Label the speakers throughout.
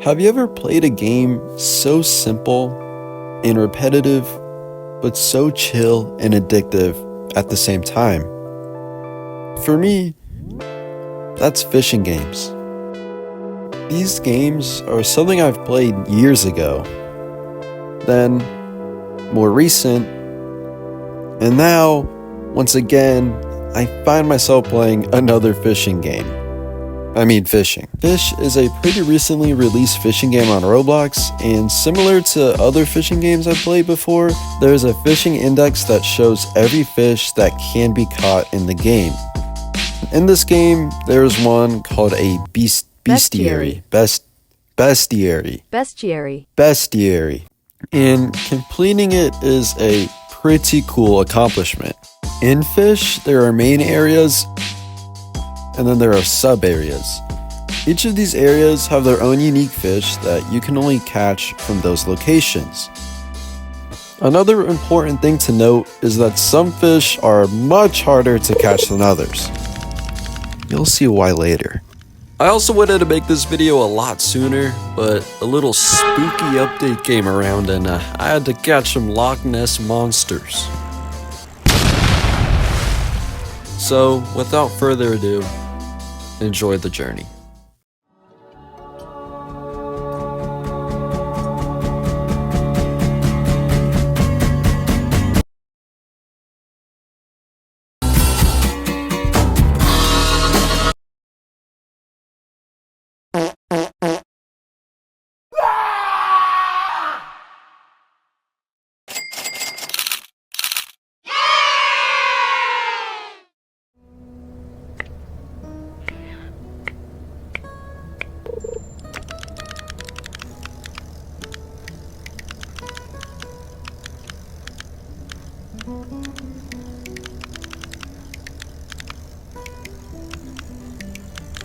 Speaker 1: Have you ever played a game so simple and repetitive, but so chill and addictive at the same time? For me, that's fishing games. These games are something I've played years ago, then more recent, and now, once again, I find myself playing another fishing game. Fishing. Fisch is a pretty recently released fishing game on Roblox, and similar to other fishing games I've played before, there's a fishing index that shows every fish that can be caught in the game. In this game, there's one called a bestiary. Bestiary. And completing it is a pretty cool accomplishment. In Fisch, there are main areas, and then there are sub-areas. Each of these areas have their own unique fish that you can only catch from those locations. Another important thing to note is that some fish are much harder to catch than others. You'll see why later. I also wanted to make this video a lot sooner, but a little spooky update came around and I had to catch some Loch Ness monsters. So, without further ado, enjoy the journey.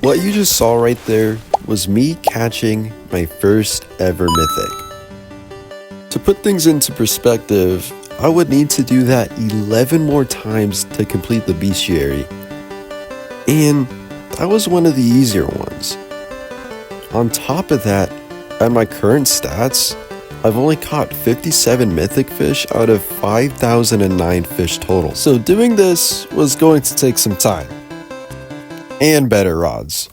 Speaker 1: What you just saw right there was me catching my first ever mythic. To put things into perspective, I would need to do that 11 more times to complete the bestiary, and that was one of the easier ones. On top of that, at my current stats, I've only caught 57 mythic fish out of 5,009 fish total. So doing this was going to take some time. And better rods.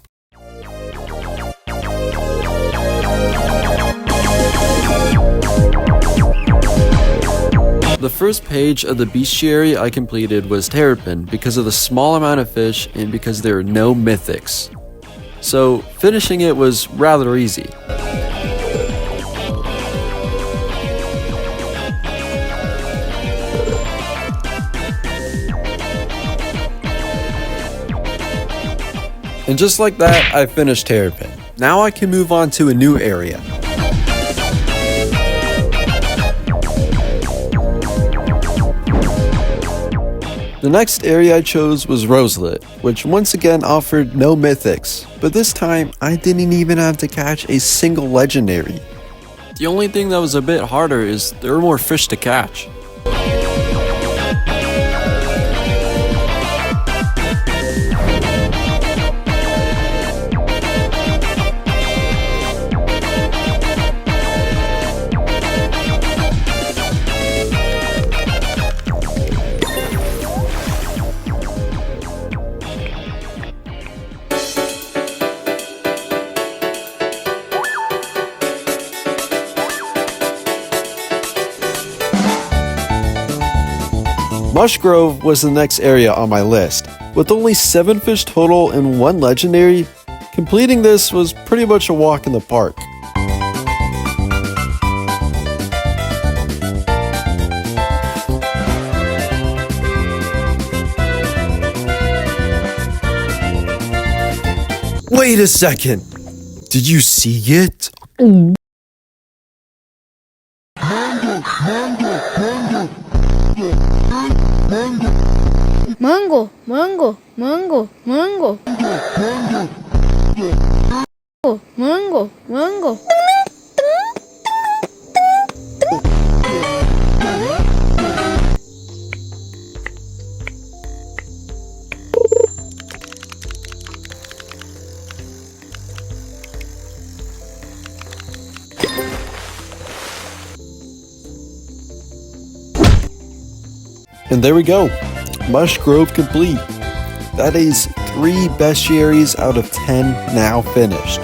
Speaker 1: The first page of the bestiary I completed was Terrapin because of the small amount of fish and because there are no mythics. So finishing it was rather easy. And just like that, I finished Terrapin. Now I can move on to a new area. The next area I chose was Roslit, which once again offered no mythics, but this time I didn't even have to catch a single legendary. The only thing that was a bit harder is there were more fish to catch. Mushgrove was the next area on my list. With only 7 fish total and 1 legendary, completing this was pretty much a walk in the park. Wait a second! Did you see it?
Speaker 2: Mango, mango, mango, mango. Mango, mango.
Speaker 1: And there we go, Mushgrove complete. That is 3 bestiaries out of 10 now finished.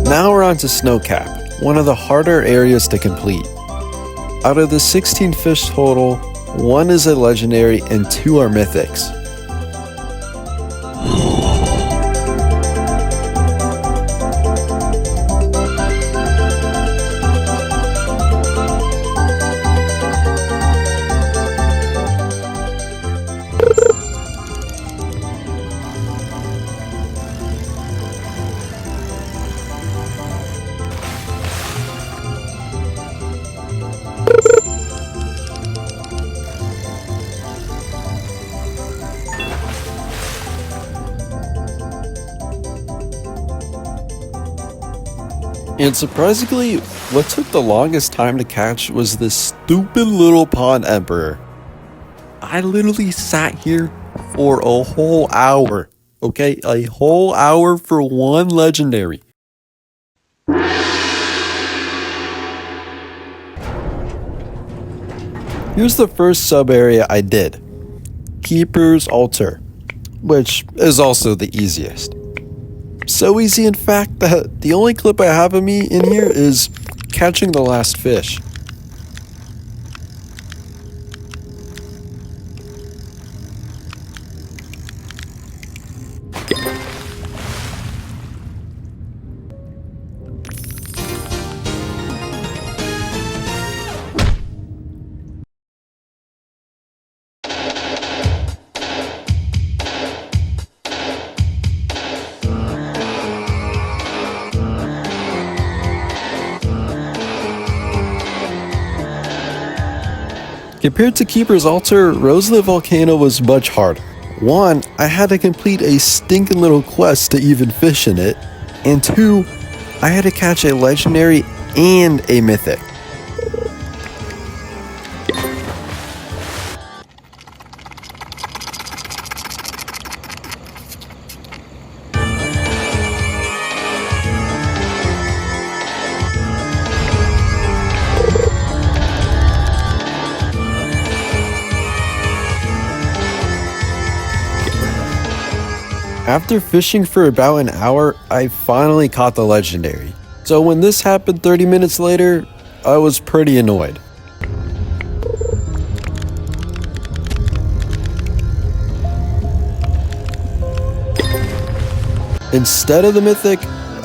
Speaker 1: Now we're on to Snowcap, one of the harder areas to complete. Out of the 16 fish total, 1 is a legendary and 2 are mythics. And surprisingly, what took the longest time to catch was this stupid little pond emperor. I literally sat here for a whole hour, okay? A whole hour for 1 legendary. Here's the first sub area I did. Keeper's Altar, which is also the easiest. So easy, in fact, that the only clip I have of me in here is catching the last fish. Compared to Keeper's Altar, Roslit Volcano was much harder. 1, I had to complete a stinking little quest to even fish in it, and 2, I had to catch a legendary and a mythic. After fishing for about an hour, I finally caught the legendary. So when this happened 30 minutes later, I was pretty annoyed. Instead of the mythic,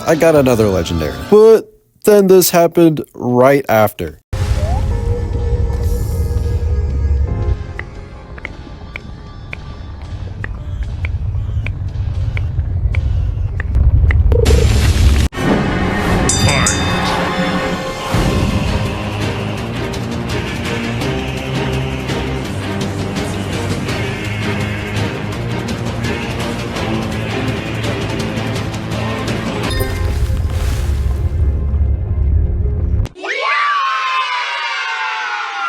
Speaker 1: I got another legendary. But then this happened right after.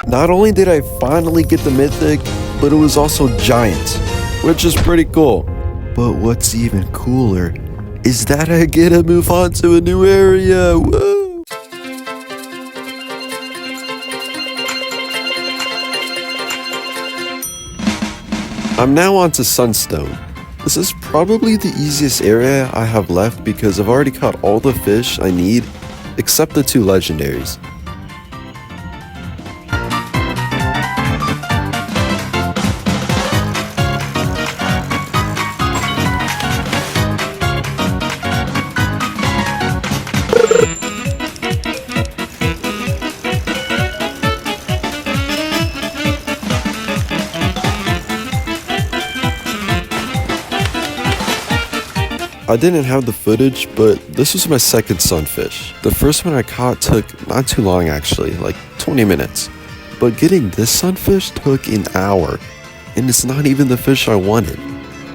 Speaker 1: Not only did I finally get the mythic, but it was also giant, which is pretty cool. But what's even cooler is that I get to move on to a new area. Woo! I'm now on to Sunstone. This is probably the easiest area I have left because I've already caught all the fish I need except the 2 legendaries. I didn't have the footage, but this was my second sunfish. The first one I caught took not too long actually, like 20 minutes. But getting this sunfish took an hour, and it's not even the fish I wanted.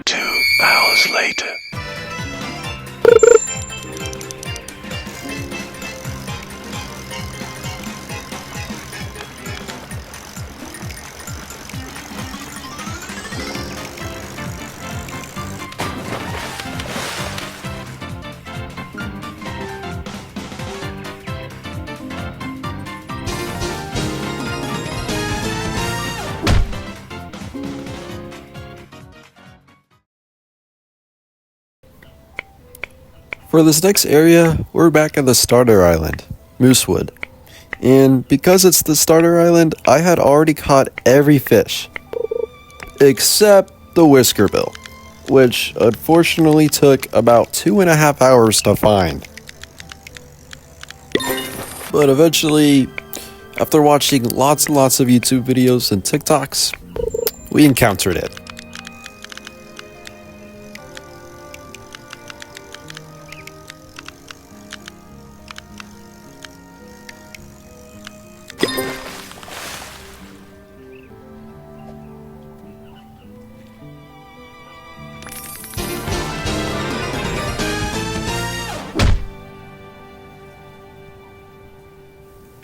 Speaker 3: 2 hours later.
Speaker 1: For this next area, we're back at the starter island, Moosewood. And because it's the starter island, I had already caught every fish. Except the Whiskerbill, which unfortunately took about 2.5 hours to find. But eventually, after watching lots and lots of YouTube videos and TikToks, we encountered it.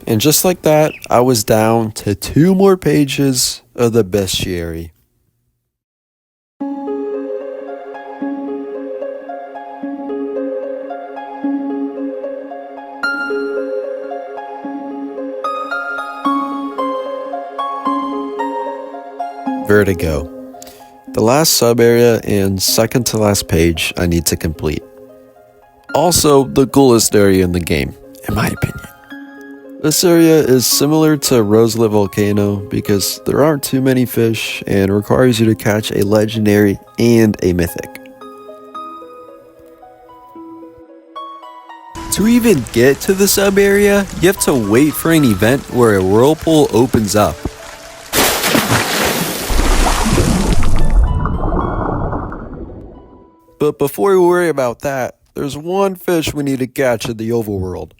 Speaker 1: And just like that, I was down to 2 more pages of the bestiary. Vertigo. The last sub area and second to last page I need to complete. Also, the coolest area in the game, in my opinion. This area is similar to Roslit Volcano because there aren't too many fish and requires you to catch a legendary and a mythic. To even get to the sub area, you have to wait for an event where a whirlpool opens up. But before we worry about that, there's one fish we need to catch in the overworld.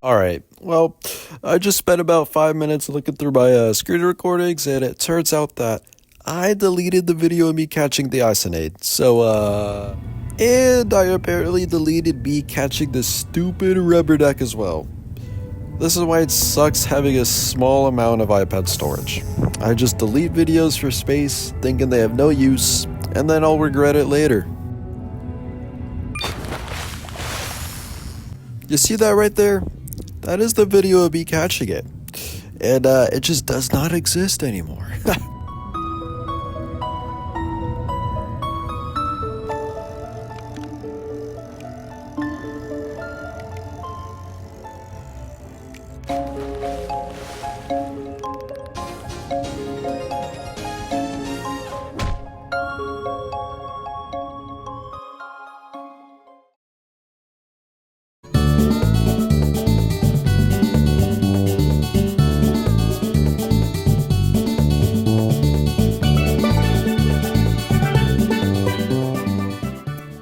Speaker 1: Alright, well, I just spent about 5 minutes looking through my screen recordings, and it turns out that I deleted the video of me catching the Isonade. So, and I apparently deleted me catching this stupid rubber duck as well. This is why it sucks having a small amount of iPad storage. I just delete videos for space, thinking they have no use, and then I'll regret it later. You see that right there? That is the video of me catching it. And it just does not exist anymore.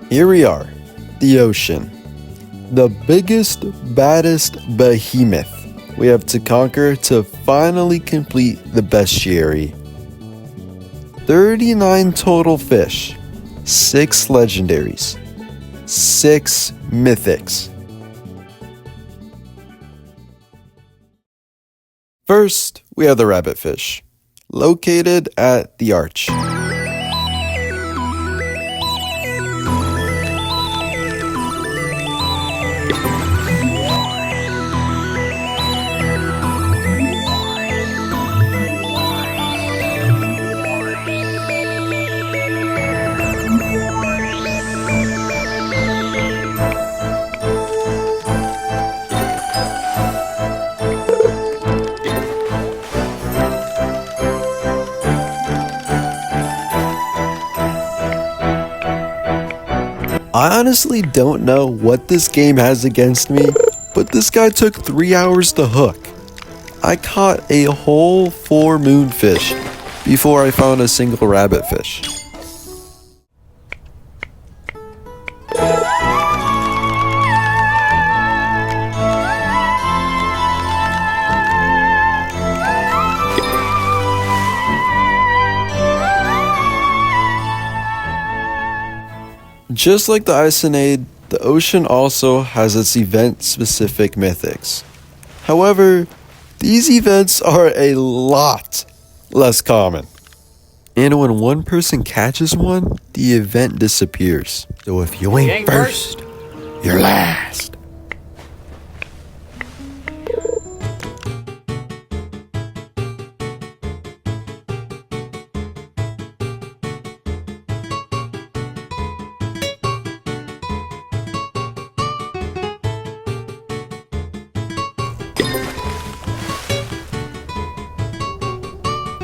Speaker 1: Here we are, the ocean. The biggest, baddest behemoth we have to conquer to finally complete the bestiary. 39 total fish, 6 legendaries, 6 mythics. First, we have the rabbitfish, located at the arch. I honestly don't know what this game has against me, but this guy took 3 hours to hook. I caught a whole 4 moonfish before I found a single rabbitfish. Just like the Isonade, the ocean also has its event-specific mythics. However, these events are a lot less common. And when one person catches one, the event disappears. So if you ain't first, you're last.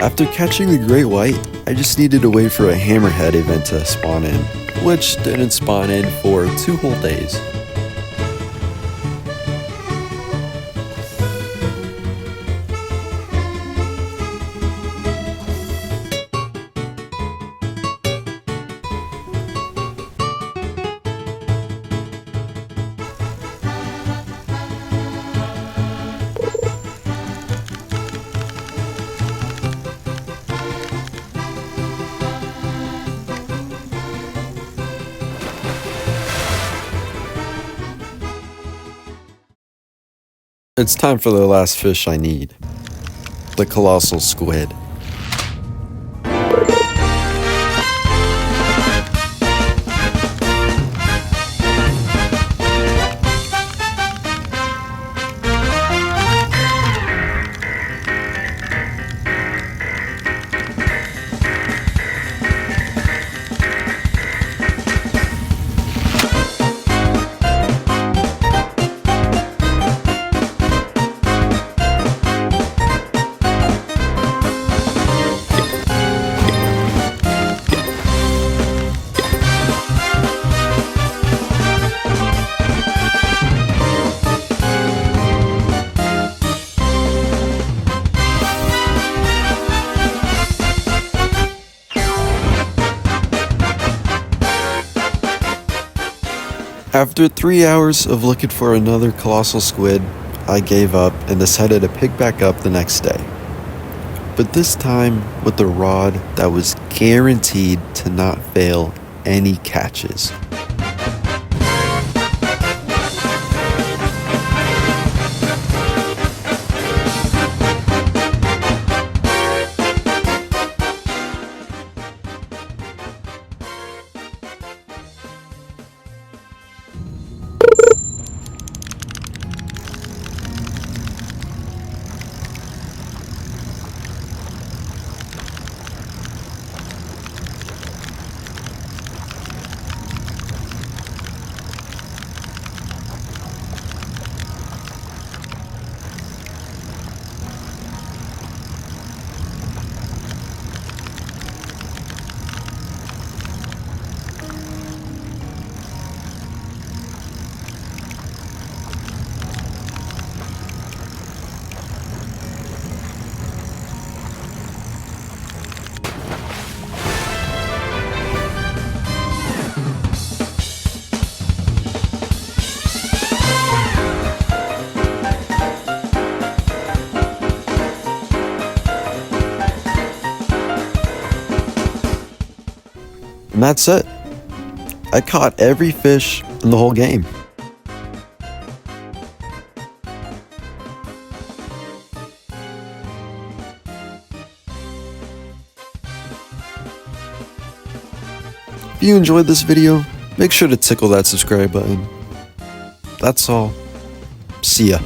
Speaker 1: After catching the great white, I just needed to wait for a hammerhead event to spawn in, which didn't spawn in for 2 whole days. It's time for the last fish I need. The colossal squid. After 3 hours of looking for another colossal squid, I gave up and decided to pick back up the next day. But this time with a rod that was guaranteed to not fail any catches. And that's it. I caught every fish in the whole game. If you enjoyed this video, make sure to tickle that subscribe button. That's all. See ya.